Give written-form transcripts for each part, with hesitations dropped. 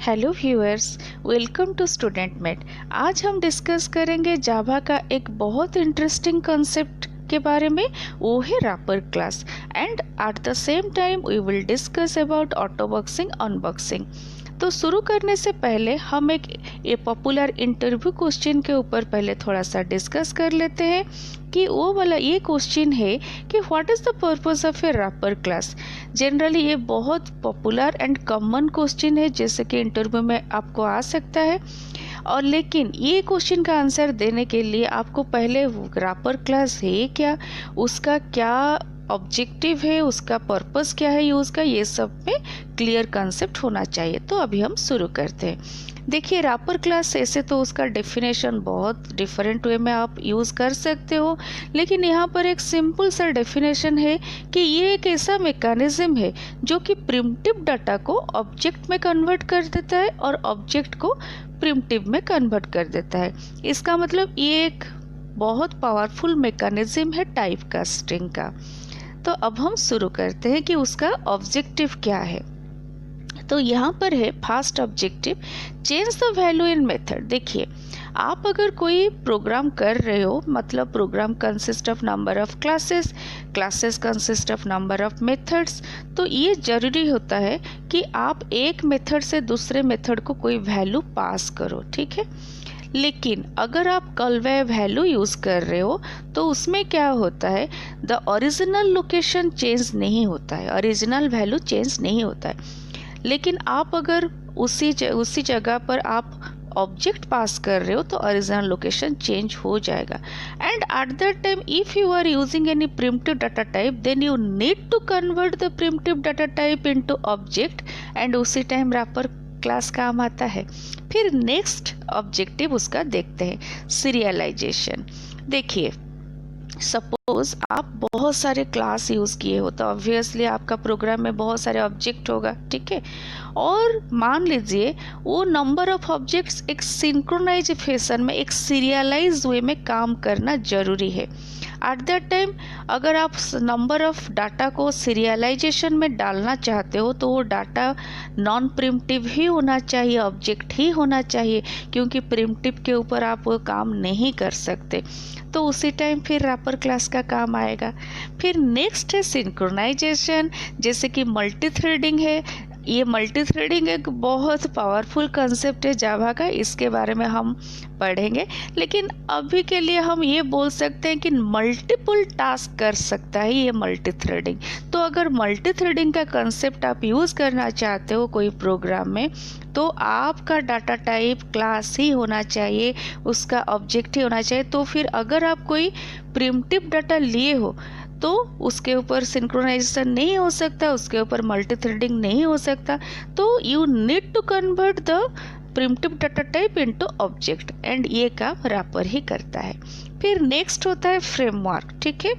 Hello viewers, welcome to student mate. आज हम discuss करेंगे जावा का एक बहुत इंटरेस्टिंग कॉन्सेप्ट के बारे में, वो है wrapper class. And at the same time we will discuss about autoboxing unboxing. तो शुरू करने से पहले हम एक पॉपुलर इंटरव्यू क्वेश्चन के ऊपर पहले थोड़ा सा डिस्कस कर लेते हैं कि वो वाला ये क्वेश्चन है कि what is the purpose of a wrapper class. Generally ये बहुत पॉपुलर एंड कॉमन क्वेश्चन है, जैसे कि इंटरव्यू में आपको आ सकता है। और लेकिन ये क्वेश्चन का आंसर देने के लिए आपको पहले रैपर क्लास है क्या, उसका क्या ऑब्जेक्टिव है, उसका पर्पस क्या है यूज़ का, ये सब में क्लियर कंसेप्ट होना चाहिए। तो अभी हम शुरू करते हैं। देखिए, रैपर क्लास ऐसे तो उसका डेफिनेशन बहुत डिफरेंट वे में आप यूज़ कर सकते हो, लेकिन यहाँ पर एक सिंपल सा डेफिनेशन है कि ये एक ऐसा मैकेनिज्म है जो कि प्रिमिटिव डाटा को ऑब्जेक्ट में कन्वर्ट कर देता है और ऑब्जेक्ट को प्रिमिटिव में कन्वर्ट कर देता है। इसका मतलब ये एक बहुत पावरफुल मैकेनिज्म है टाइप कास्टिंग का। तो अब हम शुरू करते हैं कि उसका ऑब्जेक्टिव क्या है। तो यहाँ पर है first objective, change the value in method. देखिए, आप अगर कोई प्रोग्राम कर रहे हो, मतलब program consist of number of classes, classes consist of number of methods, तो ये जरूरी होता है कि आप एक मेथड से दूसरे मेथड को कोई वैल्यू पास करो, ठीक है। लेकिन अगर आप कॉलवे वैल्यू यूज़ कर रहे हो तो उसमें क्या होता है, द ओरिजिनल लोकेशन चेंज नहीं होता है, ओरिजिनल वैल्यू चेंज नहीं होता है। लेकिन आप अगर उसी जगह पर आप ऑब्जेक्ट पास कर रहे हो तो ओरिजिनल लोकेशन चेंज हो जाएगा। And at that time if you are using any primitive data type, then you need to convert the primitive data type into object, and उसी टाइम रैपर क्लास काम आता है। फिर नेक्स्ट ऑब्जेक्टिव उसका देखते हैं, सीरियलाइजेशन। देखिए, सपोज आप बहुत सारे क्लास यूज़ किए हो तो ऑब्वियसली आपका प्रोग्राम में बहुत सारे ऑब्जेक्ट होगा, ठीक है। और मान लीजिए वो नंबर ऑफ ऑब्जेक्ट्स एक सिंक्रोनाइज फैशन में, एक सीरियलाइज वे में काम करना जरूरी है। एट दैट टाइम अगर आप नंबर ऑफ डाटा को सीरियलाइजेशन में डालना चाहते हो तो वो डाटा नॉन प्रिमिटिव ही होना चाहिए, ऑब्जेक्ट ही होना चाहिए, क्योंकि प्रिमिटिव के ऊपर आप वो काम नहीं कर सकते। तो उसी टाइम फिर रैपर क्लास का काम आएगा। फिर नेक्स्ट है सिंक्रोनाइजेशन, जैसे कि मल्टी थ्रेडिंग है। ये मल्टी थ्रेडिंग एक बहुत पावरफुल कंसेप्ट है जावा का, इसके बारे में हम पढ़ेंगे। लेकिन अभी के लिए हम ये बोल सकते हैं कि मल्टीपल टास्क कर सकता है ये मल्टी थ्रेडिंग। तो अगर मल्टी थ्रेडिंग का कंसेप्ट आप यूज़ करना चाहते हो कोई प्रोग्राम में, तो आपका डाटा टाइप क्लास ही होना चाहिए, उसका ऑब्जेक्ट ही होना चाहिए। तो फिर अगर आप कोई प्रिमिटिव डाटा लिए हो तो उसके ऊपर सिंक्रोनाइजेशन नहीं हो सकता, उसके ऊपर मल्टी थ्रेडिंग नहीं हो सकता। तो you need to convert the primitive data type into object, and ये काम रैपर ही करता है। फिर नेक्स्ट होता है फ्रेमवर्क, ठीक है।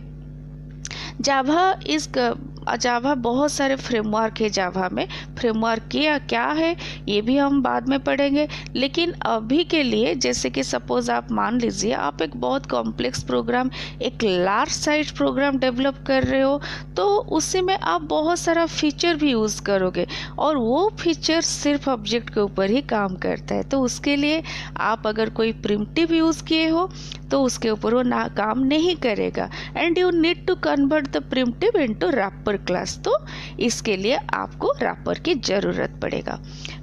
जावा बहुत सारे फ्रेमवर्क है जावा में। फ्रेमवर्क क्या है ये भी हम बाद में पढ़ेंगे, लेकिन अभी के लिए जैसे कि सपोज आप मान लीजिए आप एक बहुत कॉम्प्लेक्स प्रोग्राम, एक लार्ज साइज प्रोग्राम डेवलप कर रहे हो, तो उसी में आप बहुत सारा फीचर भी यूज़ करोगे और वो फीचर सिर्फ ऑब्जेक्ट के ऊपर ही काम करता है। तो उसके लिए आप अगर कोई प्रिमिटिव यूज़ किए हो तो उसके ऊपर वो ना काम नहीं करेगा, and you need to convert the primitive into wrapper class. तो इसके लिए आपको रैपर की ज़रूरत पड़ेगा।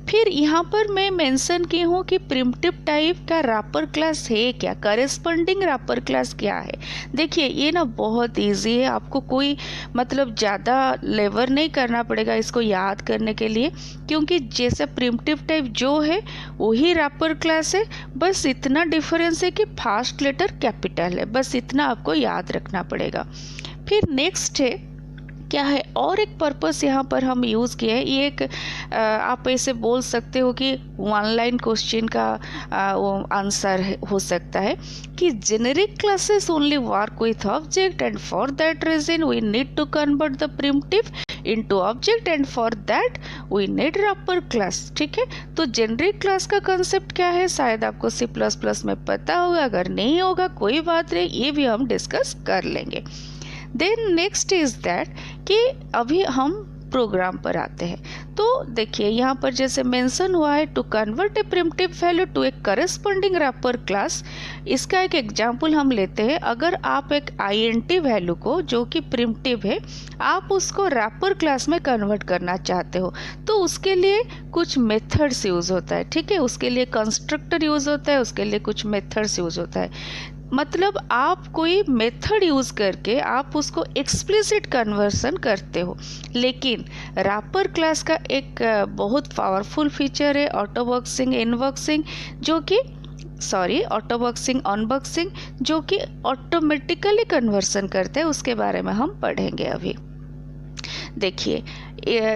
फिर यहाँ पर मैं मेंशन की हूँ कि प्रिमिटिव टाइप का रैपर क्लास है क्या, करेस्पॉन्डिंग रैपर क्लास क्या है। देखिए, ये ना बहुत इजी है, आपको कोई मतलब ज़्यादा लेबर नहीं करना पड़ेगा इसको याद करने के लिए, क्योंकि जैसे प्रिमिटिव टाइप जो है वही रैपर क्लास है। बस इतना डिफरेंस है कि फर्स्ट लेटर कैपिटल है, बस इतना आपको याद रखना पड़ेगा। फिर नेक्स्ट है क्या है, और एक पर्पस यहाँ पर हम यूज़ किए हैं। ये एक आप ऐसे बोल सकते हो कि वन लाइन क्वेश्चन का वो आंसर हो सकता है कि generic classes only work with object, and for that reason we need to convert the primitive into object, and for that we need wrapper class, ठीक है। तो जेनेरिक क्लास का कंसेप्ट क्या है, शायद आपको C++ में पता होगा, अगर नहीं होगा कोई बात नहीं, ये भी हम डिस्कस कर लेंगे। देन नेक्स्ट इज दैट कि अभी हम प्रोग्राम पर आते हैं। तो देखिए यहाँ पर जैसे मेंशन हुआ है, to convert a primitive value to a corresponding wrapper class. इसका एक एग्जांपल हम लेते हैं। अगर आप एक आईएनटी वैल्यू को जो कि प्रिमिटिव है, आप उसको रैपर क्लास में कन्वर्ट करना चाहते हो, तो उसके लिए कुछ मेथड्स यूज़ होता है। ठीक है, उसके लिए कंस्ट्रक्टर यूज़ होता है, उसके लिए कुछ मेथड्स यूज़ होता है। मतलब आप कोई मेथड यूज़ करके आप उसको एक्सप्लिसिट कन्वर्सन करते हो। लेकिन रैपर क्लास का एक बहुत पावरफुल फीचर है ऑटोबॉक्सिंग इनबॉक्सिंग, ऑनबॉक्सिंग, जो कि ऑटोमेटिकली कन्वर्सन करते हैं। उसके बारे में हम पढ़ेंगे अभी। देखिए,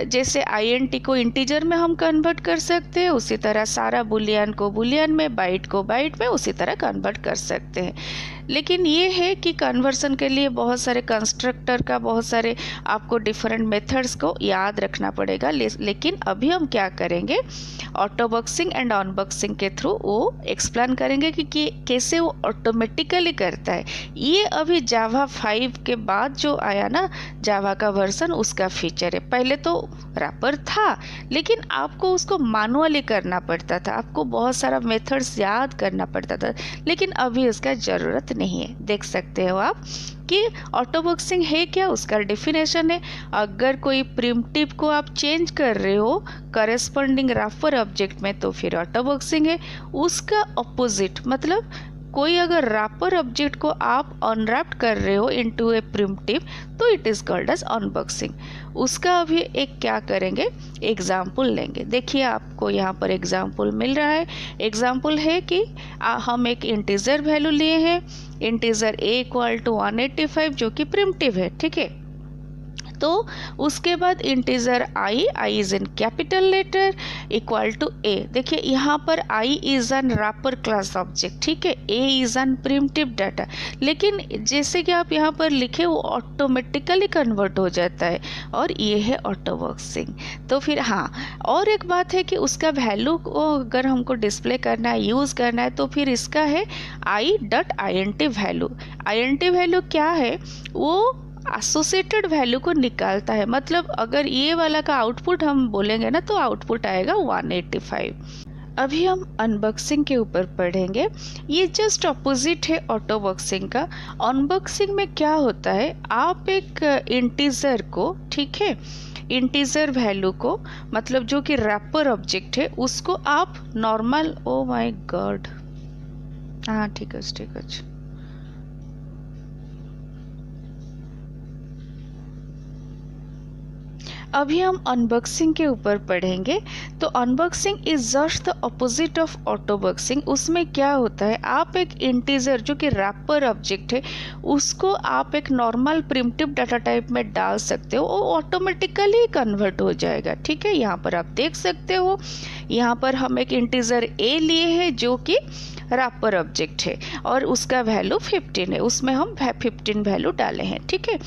जैसे आईएनटी को इंटीजर में हम कन्वर्ट कर सकते हैं, उसी तरह सारा बुलियन को बुलियन में, बाइट को बाइट में उसी तरह कन्वर्ट कर सकते हैं। लेकिन ये है कि कन्वर्सन के लिए बहुत सारे कंस्ट्रक्टर का, बहुत सारे आपको डिफरेंट मेथड्स को याद रखना पड़ेगा। लेकिन अभी हम क्या करेंगे, ऑटोबॉक्सिंग एंड ऑनबॉक्सिंग के थ्रू वो एक्सप्लेन करेंगे कि कैसे वो ऑटोमेटिकली करता है। ये अभी जावा 5 के बाद जो आया ना जावा का वर्जन, उसका फीचर है। पहले तो रैपर था, लेकिन आपको उसको मैनुअली करना पड़ता था, आपको बहुत सारा मेथड्स याद करना पड़ता था। लेकिन अभी उसका ज़रूरत नहीं है। देख सकते हो आप कि ऑटोबॉक्सिंग है क्या, उसका डेफिनेशन है। अगर कोई प्रिमिटिव को आप चेंज कर रहे हो करस्पॉन्डिंग रैपर ऑब्जेक्ट में, तो फिर ऑटोबॉक्सिंग है। उसका ऑपोजिट, मतलब कोई अगर रैपर ऑब्जेक्ट को आप अनरैप्ड कर रहे हो इनटू ए प्रिमिटिव, तो it is called as unboxing. उसका अभी एक क्या करेंगे, एग्जाम्पल लेंगे। देखिए आपको यहाँ पर एग्जाम्पल मिल रहा है। एग्जाम्पल है कि हम एक इंटीजर वैल्यू लिए हैं, इंटीजर a इक्वल टू 185 जो कि प्रिमिटिव है। ठीक है, तो उसके बाद integer i is in capital letter equal to a। देखिए यहाँ पर i is an wrapper class object. ठीक है, a is an primitive data, लेकिन जैसे कि आप यहाँ पर लिखे वो ऑटोमेटिकली कन्वर्ट हो जाता है, और ये है ऑटोबॉक्सिंग। तो फिर हाँ, और एक बात है कि उसका वैल्यू को अगर हमको डिस्प्ले करना है, यूज़ करना है, तो फिर इसका है i.int वैल्यू। int वैल्यू क्या है, वो एसोसिएटेड वैल्यू को निकालता है। मतलब अगर ये वाला का आउटपुट हम बोलेंगे ना, तो आउटपुट आएगा 185। अभी हम अनबॉक्सिंग के ऊपर पढ़ेंगे। ये जस्ट ऑपोजिट है ऑटोबॉक्सिंग का। अनबॉक्सिंग में क्या होता है, आप एक इंटीजर को, ठीक है, इंटीजर वैल्यू को, मतलब जो कि रैपर ऑब्जेक्ट है, उसको आप नॉर्मल, ओ माय गॉड, हाँ ठीक है। अभी हम अनबॉक्सिंग के ऊपर पढ़ेंगे। तो unboxing is just the opposite of autoboxing. उसमें क्या होता है, आप एक इंटीजर जो कि रैपर ऑब्जेक्ट है, उसको आप एक नॉर्मल प्रिमिटिव डाटा टाइप में डाल सकते हो, वो ऑटोमेटिकली कन्वर्ट हो जाएगा। ठीक है, यहाँ पर आप देख सकते हो, यहाँ पर हम एक इंटीजर a लिए हैं जो कि रैपर ऑब्जेक्ट है, और उसका वैल्यू 15 है, उसमें हम 15 वैल्यू डाले हैं। ठीक है,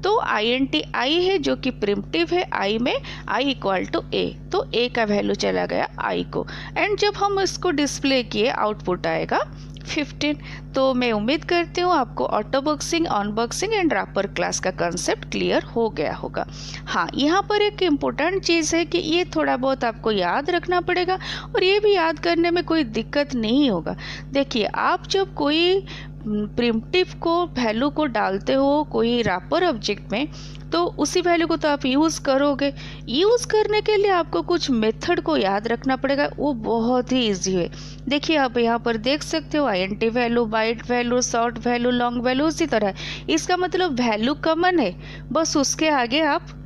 तो int i है जो कि प्रिमिटिव है, i में i इक्वल टू a, तो a का वैल्यू चला गया i को, एंड जब हम इसको डिस्प्ले किए आउटपुट आएगा 15। तो मैं उम्मीद करती हूँ आपको ऑटोबॉक्सिंग, अनबॉक्सिंग एंड रैपर क्लास का कंसेप्ट क्लियर हो गया होगा। हाँ, यहाँ पर एक इम्पोर्टेंट चीज़ है कि ये थोड़ा बहुत आपको याद रखना पड़ेगा, और ये भी याद करने में कोई दिक्कत नहीं होगा। देखिए, आप जब कोई प्रिमिटिव को वैल्यू को डालते हो कोई रैपर ऑब्जेक्ट में, तो उसी वैल्यू को तो आप यूज़ करोगे। यूज़ करने के लिए आपको कुछ मेथड को याद रखना पड़ेगा, वो बहुत ही इजी है। देखिए आप यहाँ पर देख सकते हो, int value, byte value, short value, long value, उसी तरह। इसका मतलब वैल्यू कॉमन है, बस उसके आगे आप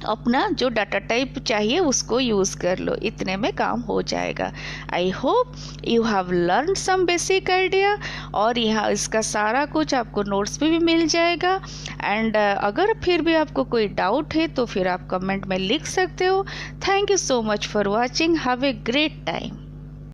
अपना जो डाटा टाइप चाहिए उसको यूज़ कर लो, इतने में काम हो जाएगा। I hope you have learn some basic idea, और यहाँ इसका सारा कुछ आपको नोट्स में भी मिल जाएगा। एंड अगर फिर भी आपको कोई डाउट है तो फिर आप कमेंट में लिख सकते हो। Thank you so much for watching, have a great time.